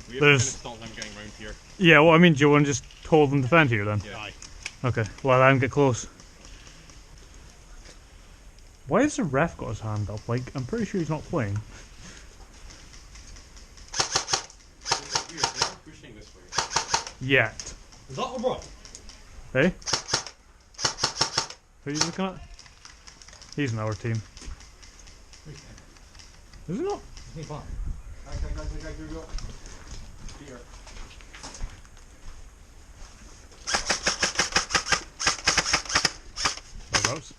We have to kind of stop them getting round here. Yeah, well, I mean, do you want to just hold and defend here then? Yeah. Okay, well, I can get close. Why has the ref got his hand up? Like, I'm pretty sure he's not playing. It's weird, they are pushing this way. Yet. Is that LeBron? Hey? Who are you looking at? He's in our team. Is he not? He's fine. Okay, here we go. Here. Whereabouts?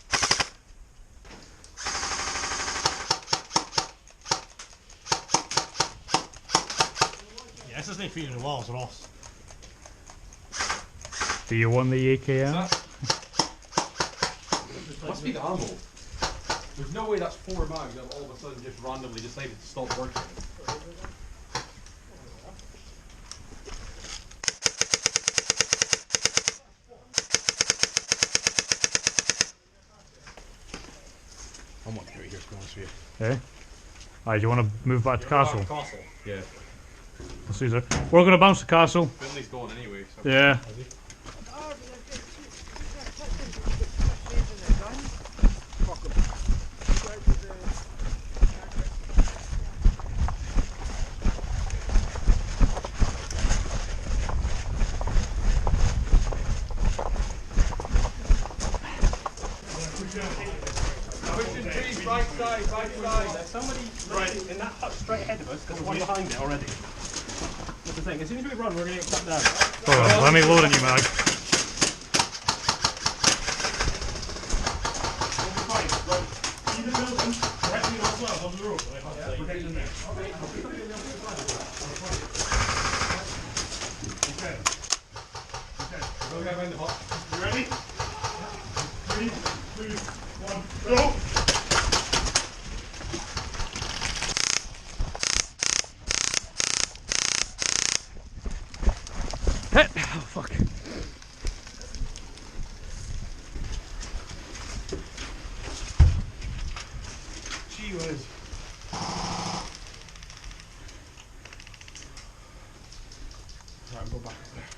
Yeah, this isn't feeding the walls, Ross. Do you want the AKM? Must be the ammo. There's no way that's 4 mags that all of a sudden just randomly decided to stop working. I'm not out here, to be honest with you. Hey? Alright, do you want to move back to castle? Yeah. Let's see, sir. We're going to bounce the castle. Finley's going anyway. So. Yeah. Right side. There's somebody in that hut straight ahead of us, there's one behind it already. That's the thing, as soon as we run, we're going to get cut down. Hold on, let me load a new mag. You ready? 3, 2, 1, go! Oh, fuck. Gee whiz. Right, we'll go back up there.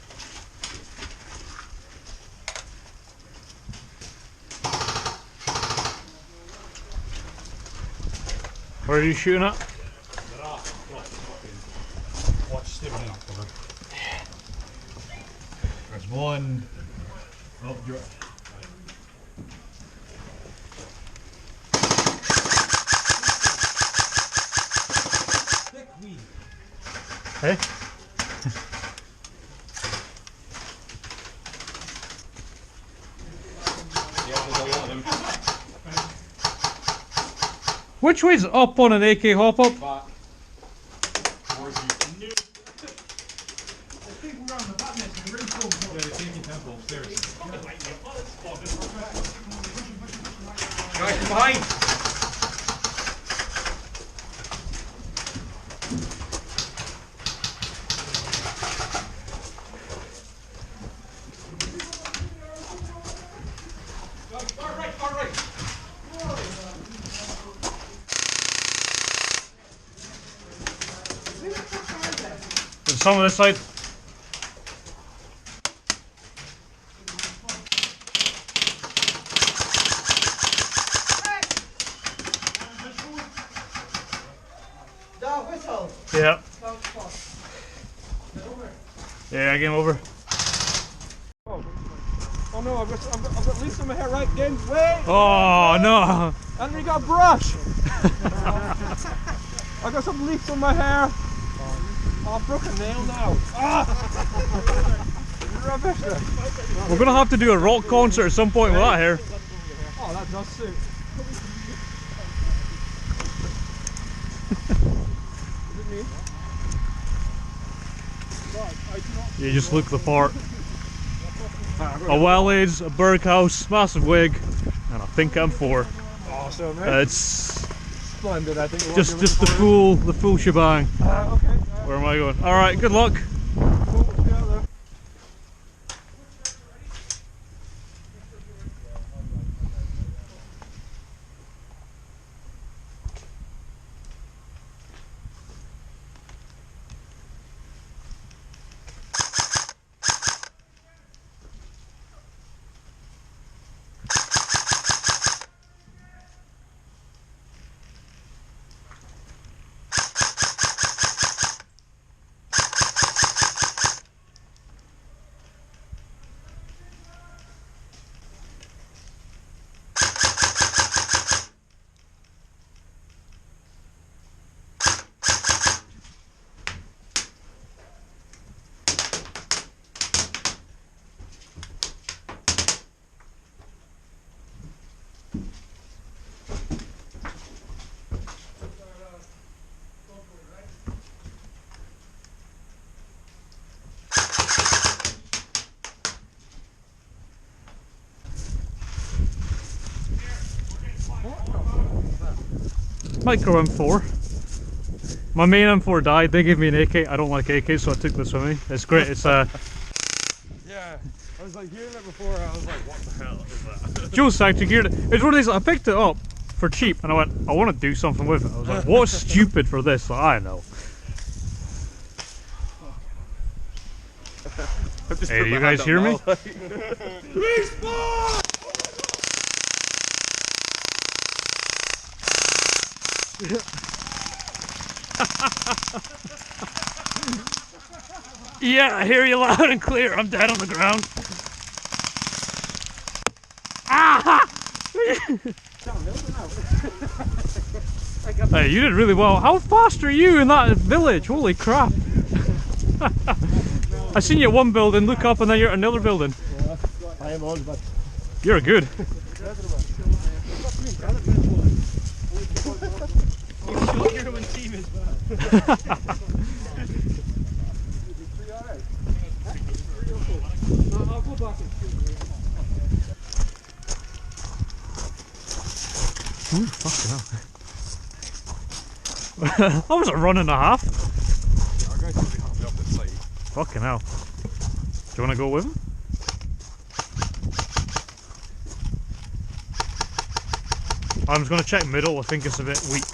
Where are you shooting at? Watch, stay behind that cover. There's one. Oh, you're. Thick weed. Hey? Yeah, there's a lot of them. Which way's up on an AK hop up? Back. Towards you. I think we're on the back next to the ring phone. Yeah, they're taking tempo upstairs. Guys from behind! Far right! There's some on this side. Yeah. Yeah, game over. Oh no, I've got leaves on my hair right again. Wait! Oh no! And we got a brush! I got some leaves on my hair. Oh, I've broken a nail now. Ah! Rubbish. We're gonna have to do a rock concert at some point with that hair. Oh, that does suit. Is it me? You just look the part. A well-aged, a Berghaus, massive wig, and I think I'm 4. Awesome, man. It's Splendid, I think. just the full shebang. Okay. Where am I going? All right, good luck. Cool. Get out there. Micro M4. My main M4 died, they gave me an AK. I don't like AKs, so I took this with me. It's great, it's Yeah, I was like hearing it before, I was like, what the hell is that? Joe's actually geared it. It's one of these, I picked it up for cheap and I went, I want to do something with it. I was like, what's stupid for this? Like, I know. Hey, do you guys hear me? Yeah, I hear you loud and clear. I'm dead on the ground. Ah! Hey, you did really well. How fast are you in that village? Holy crap. I seen you at one building, look up, and then you're at another building. Yeah, I am on, but You're good. you're on team as well. I'll go back and shoot. Ooh, fucking hell. That was a run and a half. Yeah, our guys usually help me up this side. Fucking hell. Do you want to go with him? I'm just going to check middle, I think it's a bit weak.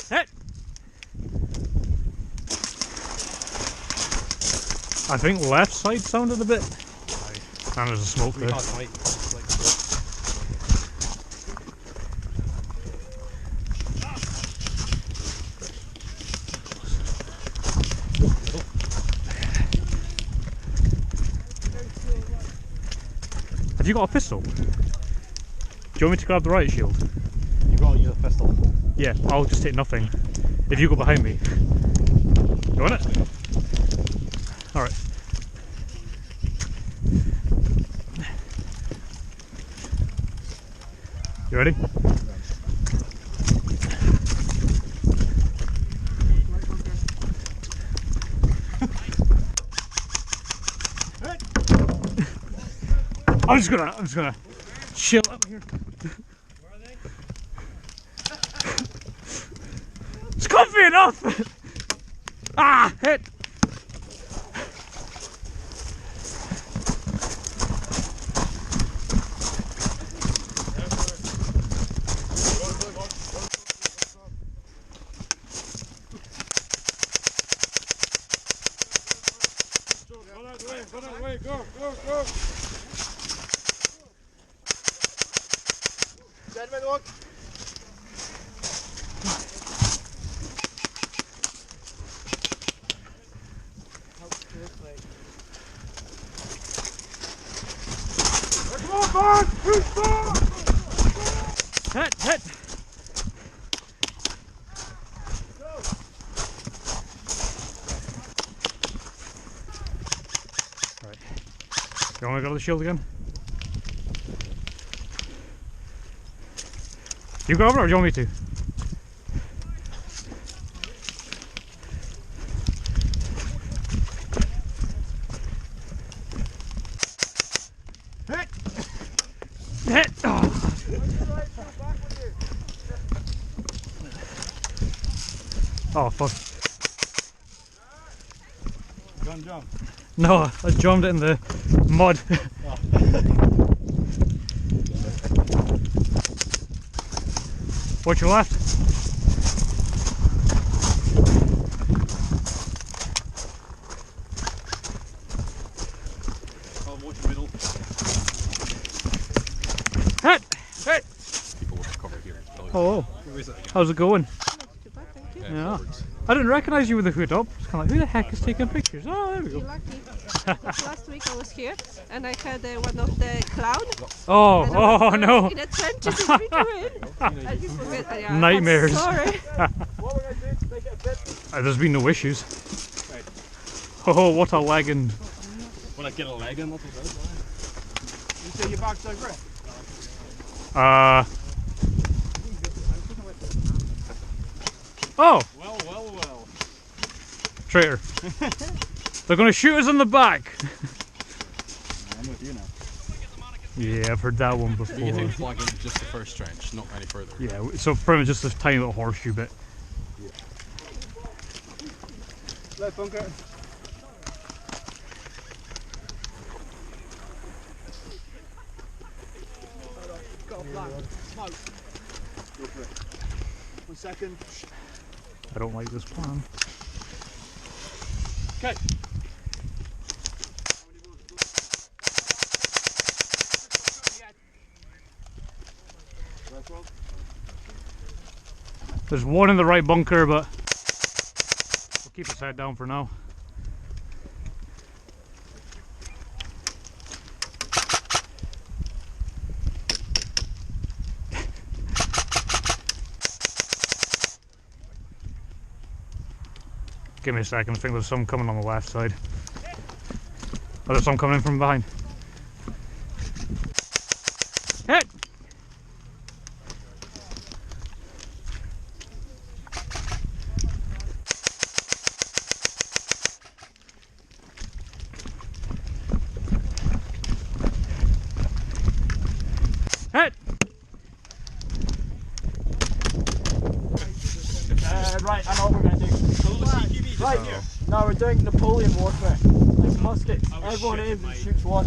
Hit! I think left side sounded a bit. And there's a smoke there. Have you got a pistol? Do you want me to grab the riot shield? You gotta use a pistol. Yeah, I'll just take nothing. If you go behind me. You want it? Alright. You ready? I'm just gonna chill out here. Where are they? It's comfy enough! Ah, hit! Go that way, go, go, go! Gentlemen, look! Come on, Bart! Push Bart! Hit, hit! Right. You want me to go to the shield again? You go over or do you want me to? Hit! Hit! Oh. Oh fuck. Gun jump. No, I jumped in the mud. Watch your left. Oh, watch the middle. Hit! Hit! People with cover here. Hello. Who is it again? How's it going? Yeah. Forwards. I didn't recognise you with the hood up. It's kind of like, who the heck is taking pictures? Oh, there we You're go. lucky. Because last week I was here and I had one of the cloud. Oh, And I was, oh no. in the trenches in between. And you forget. Yeah, Nightmares. Sorry. What we're going to do is make it a bit. There's been no issues. Oh, what a legend. When I get a leg in, that's what it is. You say your backside grip? Oh, Well, well, well. traitor. They're gonna shoot us in the back. I'm with you now. Yeah, I've heard that one You before. can flag in just the first trench, not any further. Yeah, so pretty much just this tiny little horseshoe bit. Left bunker. Got a flag. Smoke. Go for it. 1 second. I don't like this plan. Okay. There's one in the right bunker, but we'll keep his head down for now. Give me a second, I think there's some coming on the left side. Oh, there's some coming in from behind. Hit! Hit! Right, I know what we're going to do. Right, now we're doing Napoleon warfare. Like muskets. Everyone aims and shoots one.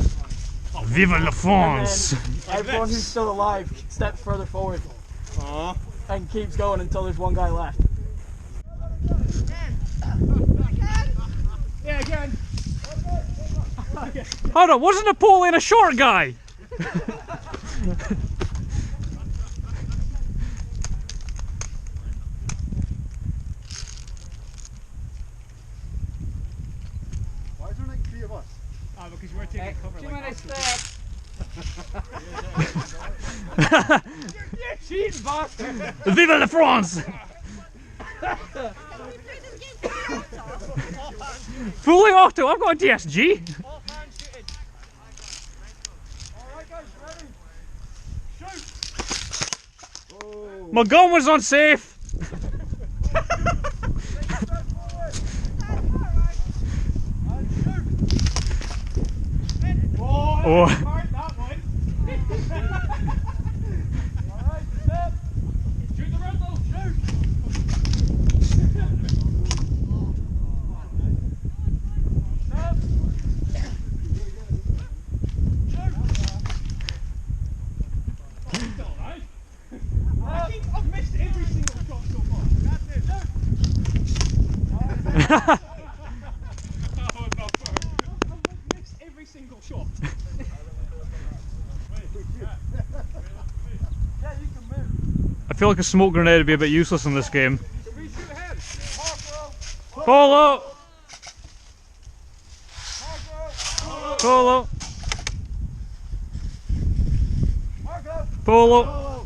Vive la France! And then everyone who's still alive steps further forward. And keeps going until there's one guy left. Yeah, again. Hold on, wasn't Napoleon a short guy? Why is there like 3 of us? Ah, because we're taking cover like You cheating bastard! Vive la France! Fully auto, I've got a DSG. Offhand shooting. Alright guys, ready? Shoot! My gun was unsafe. Oh. Shoot the rifle! Shoot! I've missed every single shot so far. I've missed every single shot. Yeah, you can move. I feel like a smoke grenade would be a bit useless in this game. Can we shoot him? Polo! Polo! Polo!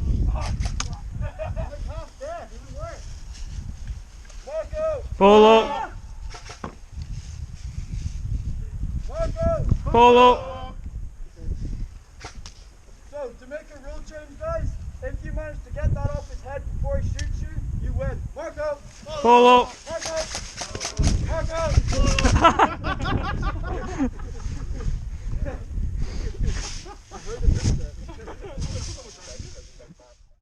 Polo! Polo! So, to make a rule change, guys, if you manage to get that off his head before he shoots you, you win. Marco! Polo! Marco! Marco!